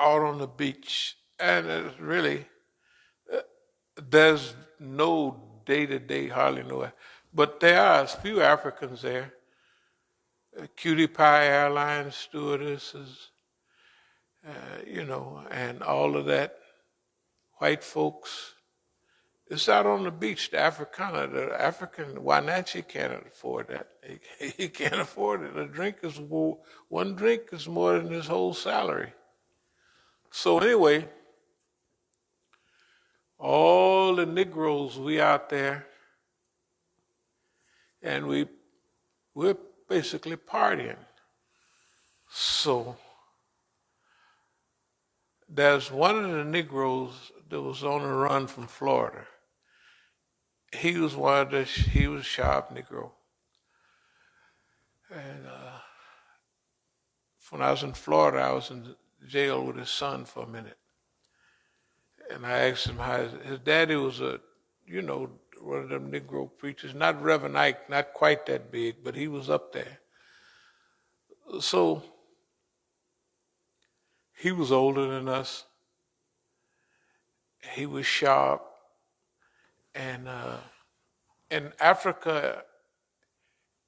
out on the beach, and it's really, there's no day-to-day, hardly no, but there are a few Africans there. Cutie Pie Airlines stewardesses, and all of that. White folks. It's out on the beach. The African Wananchi can't afford that. He can't afford it. One drink is more than his whole salary. So anyway, all the Negroes, we out there, and we're basically partying. So there's one of the Negroes that was on the run from Florida. He was a sharp Negro. And when I was in Florida, I was in jail with his son for a minute. And I asked him how his daddy was one of them Negro preachers, not Reverend Ike, not quite that big, but he was up there. So he was older than us. He was sharp. And in Africa,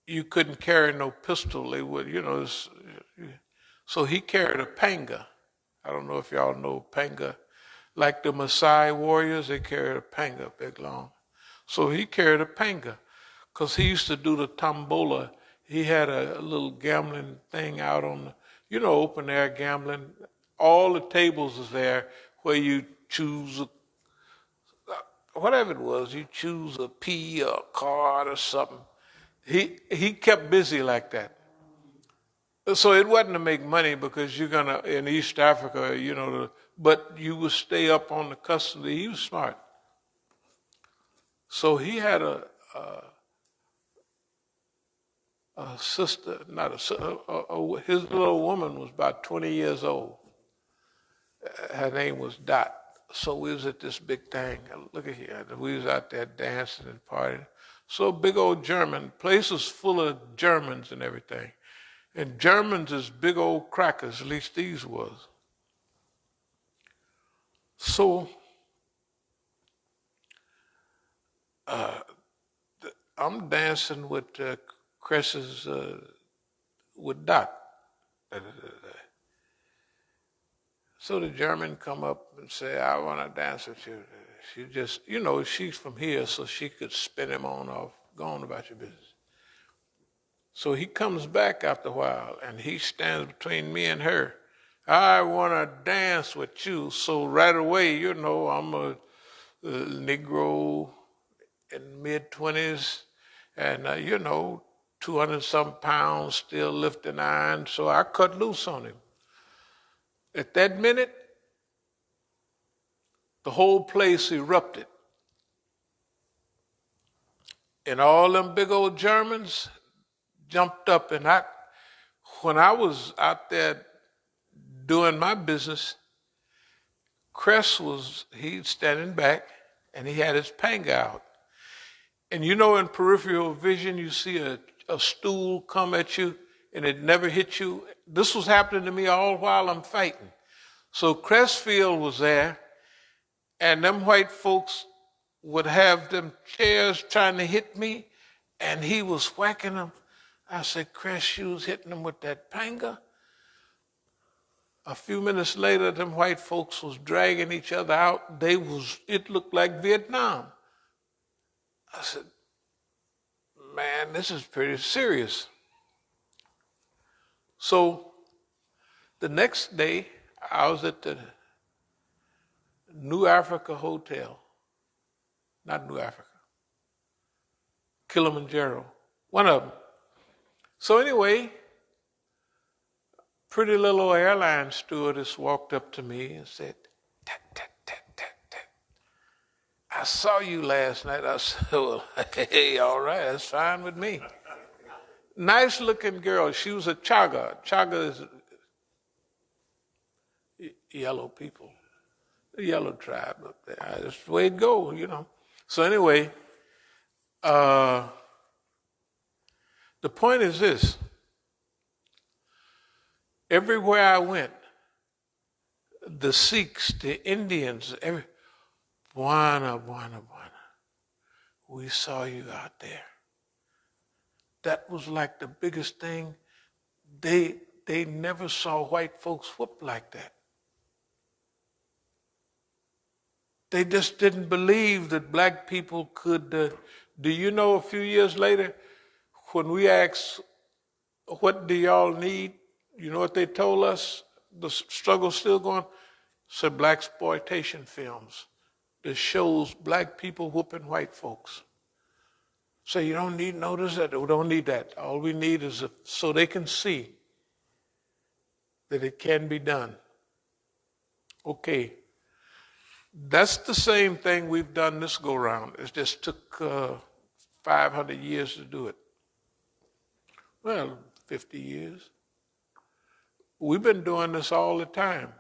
you couldn't carry no pistol. They would, so he carried a panga. I don't know if y'all know panga. Like the Maasai warriors, they carried a panga, big long. So he carried a panga because he used to do the tombola. He had a little gambling thing out on the, open air gambling. All the tables is there where you choose, whatever it was, you choose a pea or a card or something. He kept busy like that. So it wasn't to make money because you're going to, in East Africa, but you would stay up on the custody. He was smart. So he had a sister, not a sister, his little woman was about 20 years old. Her name was Dot. So we was at this big thing. Look at here. We was out there dancing and partying. So big old German, place was full of Germans and everything. And Germans is big old crackers, at least these was. So I'm dancing with Chris's, with Dot. So the German come up and say, I want to dance with you. She just, she's from here, so she could spin him on off, go on about your business. So he comes back after a while, and he stands between me and her. I want to dance with you. So right away, I'm a Negro in mid-20s, and, 200-some pounds, still lifting iron. So I cut loose on him. At that minute, the whole place erupted. And all them big old Germans jumped up. And when I was out there doing my business, he's standing back, and he had his panga out. And in peripheral vision, you see a stool come at you, and it never hit you. This was happening to me all while I'm fighting. So Crestfield was there, and them white folks would have them chairs trying to hit me, and he was whacking them. I said, Crest, you was hitting them with that panga? A few minutes later, them white folks was dragging each other out. It looked like Vietnam. I said, man, this is pretty serious. So the next day, I was at the New Africa Hotel. Not New Africa. Kilimanjaro. One of them. So anyway, pretty little airline stewardess walked up to me and said, tat, tat, tat, tat, tat. I saw you last night. I said, well, hey, all right, that's fine with me. Nice looking girl. She was a Chaga. Chaga is yellow people. The yellow tribe up there. That's the way it goes, So anyway, the point is this. Everywhere I went, the Sikhs, the Indians, Buana, Buana, Buana, we saw you out there. That was like the biggest thing. They never saw white folks whoop like that. They just didn't believe that black people could. Do you know a few years later, when we asked, what do y'all need? You know what they told us? The struggle's still going. Said black exploitation films that shows black people whooping white folks. So you don't need notice that. We don't need that. All we need is so they can see that it can be done. Okay. That's the same thing we've done this go round. It just took 500 years to do it. Well, 50 years. We've been doing this all the time.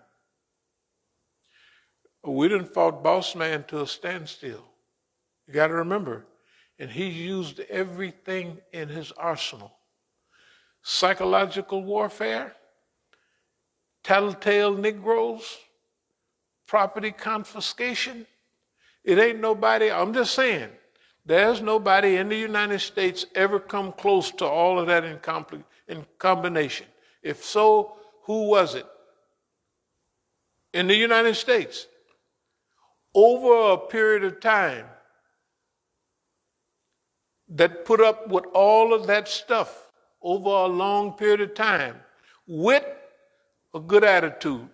We done fought Boss Man to a standstill. You got to remember, and he used everything in his arsenal. Psychological warfare, tattletale Negroes, property confiscation. It ain't nobody, I'm just saying, there's nobody in the United States ever come close to all of that in combination. If so, who was it? In the United States. Over a period of time that put up with all of that stuff over a long period of time with a good attitude.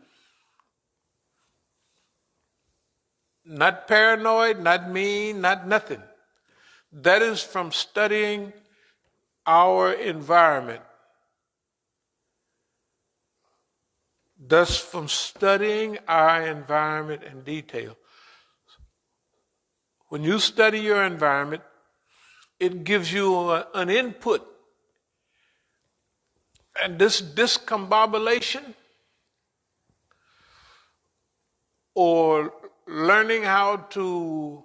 Not paranoid, not mean, not nothing. That is from studying our environment. Thus, from studying our environment in detail. When you study your environment, it gives you an input. And this discombobulation or learning how to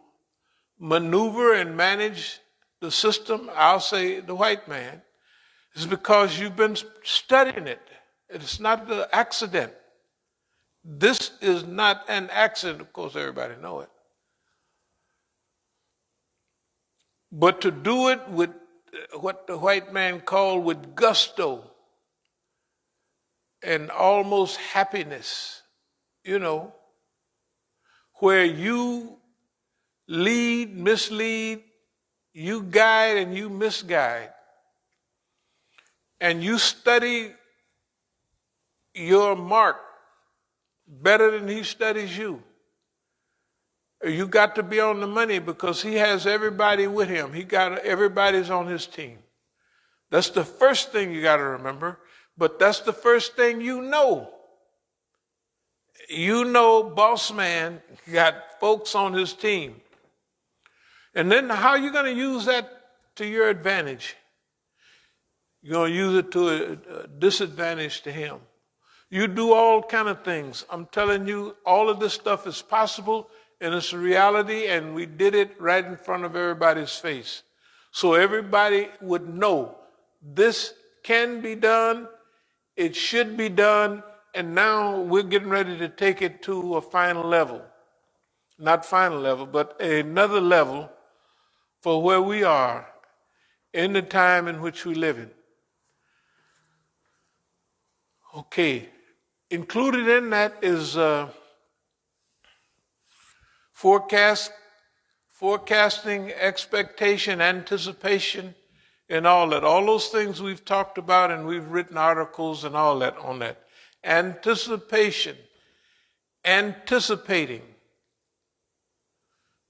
maneuver and manage the system, I'll say the white man, is because you've been studying it. It's not an accident. This is not an accident. Of course, everybody know it. But to do it with what the white man called with gusto and almost happiness, you know, where you lead, mislead, you guide and you misguide. And you study your mark better than he studies you. You got to be on the money because he has everybody with him. Everybody's on his team. That's the first thing you got to remember, but that's the first thing you know. You know, boss man got folks on his team. And then how are you going to use that to your advantage? You're going to use it to a disadvantage to him. You do all kind of things. I'm telling you, all of this stuff is possible and it's a reality, and we did it right in front of everybody's face. So everybody would know this can be done, it should be done, and now we're getting ready to take it to a final level. Not final level, but another level for where we are in the time in which we live in. Okay, included in that is forecasting, expectation, anticipation, and all that. All those things we've talked about and we've written articles and all that on that. Anticipation, anticipating.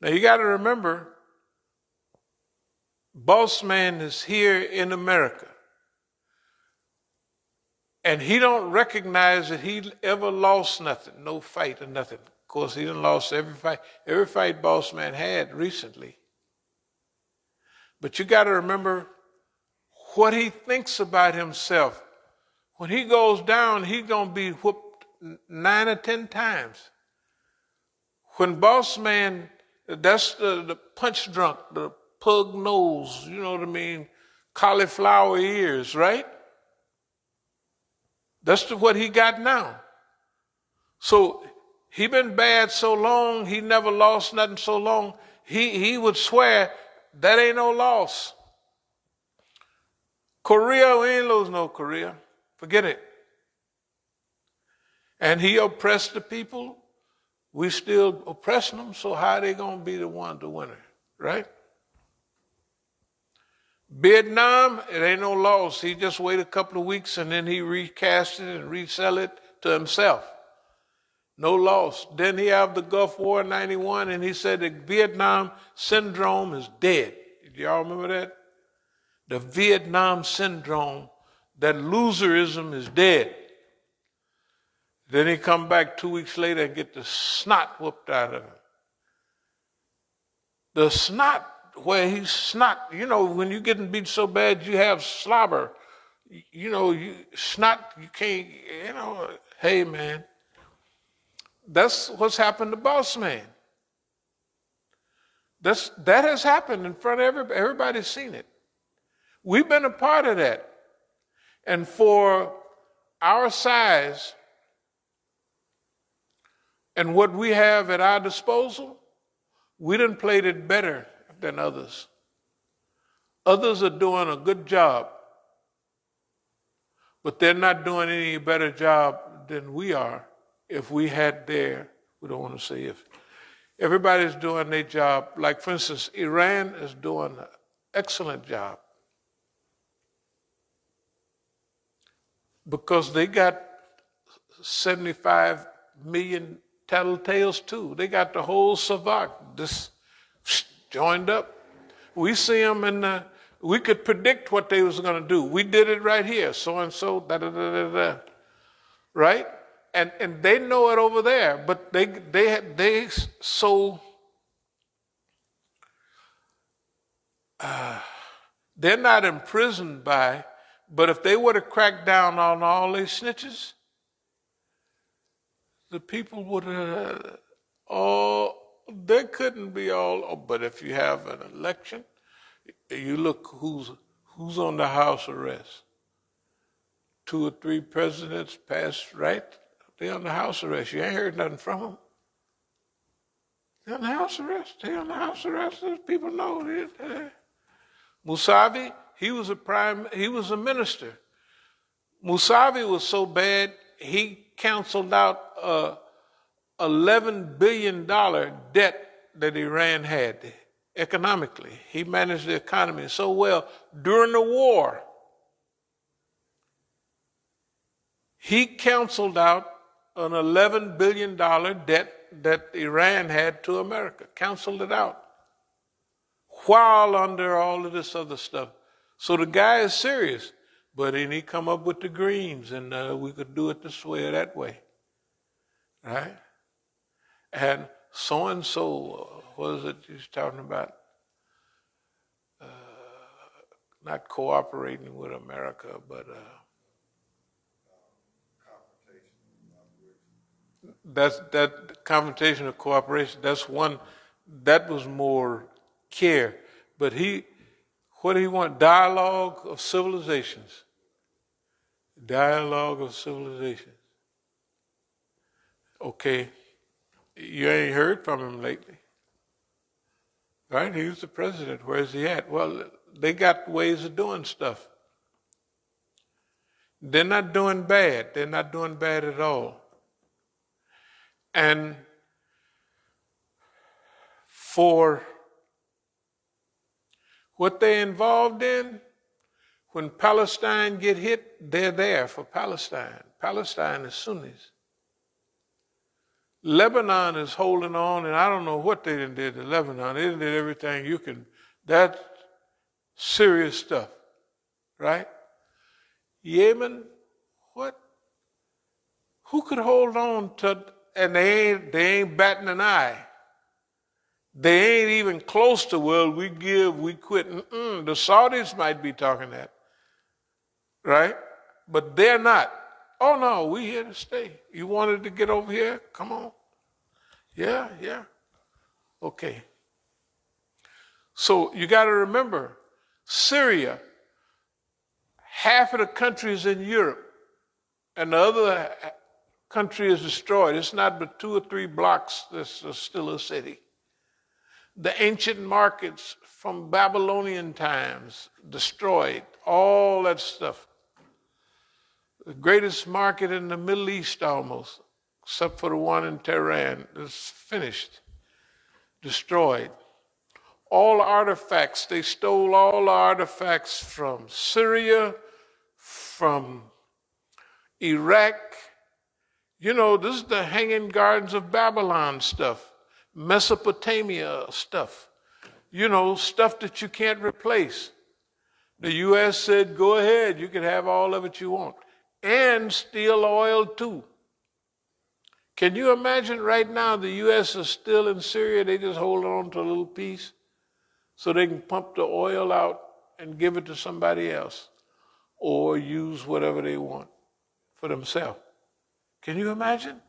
Now you got to remember, boss man is here in America. And he don't recognize that he ever lost nothing, no fight or nothing. Of course, he done lost every fight boss man had recently. But you got to remember what he thinks about himself. When he goes down, he's going to be whooped 9 or 10 times. When boss man, that's the punch drunk, the pug nose, you know what I mean, cauliflower ears, right? That's what he got now. So he been bad so long, he never lost nothing so long, he would swear that ain't no loss. Korea, we ain't lose no Korea. Forget it. And he oppressed the people. We still oppressing them, so how they going to be the one to win it, right? Vietnam, it ain't no loss. He just wait a couple of weeks and then he recast it and resell it to himself. No loss. Then he have the Gulf War in 91 and he said the Vietnam syndrome is dead. Did y'all remember that? The Vietnam syndrome, that loserism is dead. Then he come back 2 weeks later and get the snot whooped out of him. The snot, where he's snot, when you're getting beat so bad you have slobber. Snot, you can't, hey man. That's what's happened to Boss Man. That has happened in front of everybody. Everybody's seen it. We've been a part of that. And for our size and what we have at our disposal, we done played it better than others. Others are doing a good job, but they're not doing any better job than we are if we had we don't want to say if. Everybody's doing their job. Like, for instance, Iran is doing an excellent job because they got 75 million tattletales too. They got the whole Savak just joined up. We see them we could predict what they was going to do. We did it right here, so-and-so, da-da-da-da-da, right? And they know it over there, but they're not imprisoned by, but if they were to crack down on all these snitches, the people would they couldn't be all, but if you have an election, you look who's on the house arrest. 2 or 3 presidents passed, right? They on the house arrest. You ain't heard nothing from them. They on the house arrest. They on the house arrest. Those people know it. Musavi, he was a minister. Musavi was so bad, he canceled out a $11 billion debt that Iran had economically. He managed the economy so well. During the war, he canceled out an $11 billion debt that Iran had to America. Canceled it out. While under all of this other stuff. So the guy is serious. But then he come up with the greens and we could do it this way or that way. Right? And so-and-so, what is it he's talking about? Not cooperating with America, but that confrontation of cooperation, that's one, that was more care. But what do he want? Dialogue of civilizations. Dialogue of civilizations. Okay, you ain't heard from him lately. Right? He was the president. Where's he at? Well, they got ways of doing stuff. They're not doing bad. They're not doing bad at all. And for what they're involved in, when Palestine get hit, they're there for Palestine. Palestine is Sunnis. Lebanon is holding on, and I don't know what they did to Lebanon. They did everything you can. That's serious stuff, right? Yemen, what? Who could hold on to? And they ain't batting an eye. They ain't even close to, well, we give, we quit. The Saudis might be talking that, right? But they're not. Oh, no, we here to stay. You wanted to get over here? Come on. Yeah. Okay. So you got to remember, Syria, half of the countries in Europe, and the other country is destroyed. It's not but 2 or 3 blocks that's still a city. The ancient markets from Babylonian times, destroyed, all that stuff. The greatest market in the Middle East almost, except for the one in Tehran, is finished, destroyed. All artifacts, they stole all the artifacts from Syria, from Iraq. You know, this is the Hanging Gardens of Babylon stuff, Mesopotamia stuff. You know, stuff that you can't replace. The U.S. said, go ahead, you can have all of it you want. And steal oil too. Can you imagine right now the U.S. is still in Syria, they just hold on to a little piece so they can pump the oil out and give it to somebody else or use whatever they want for themselves. Can you imagine?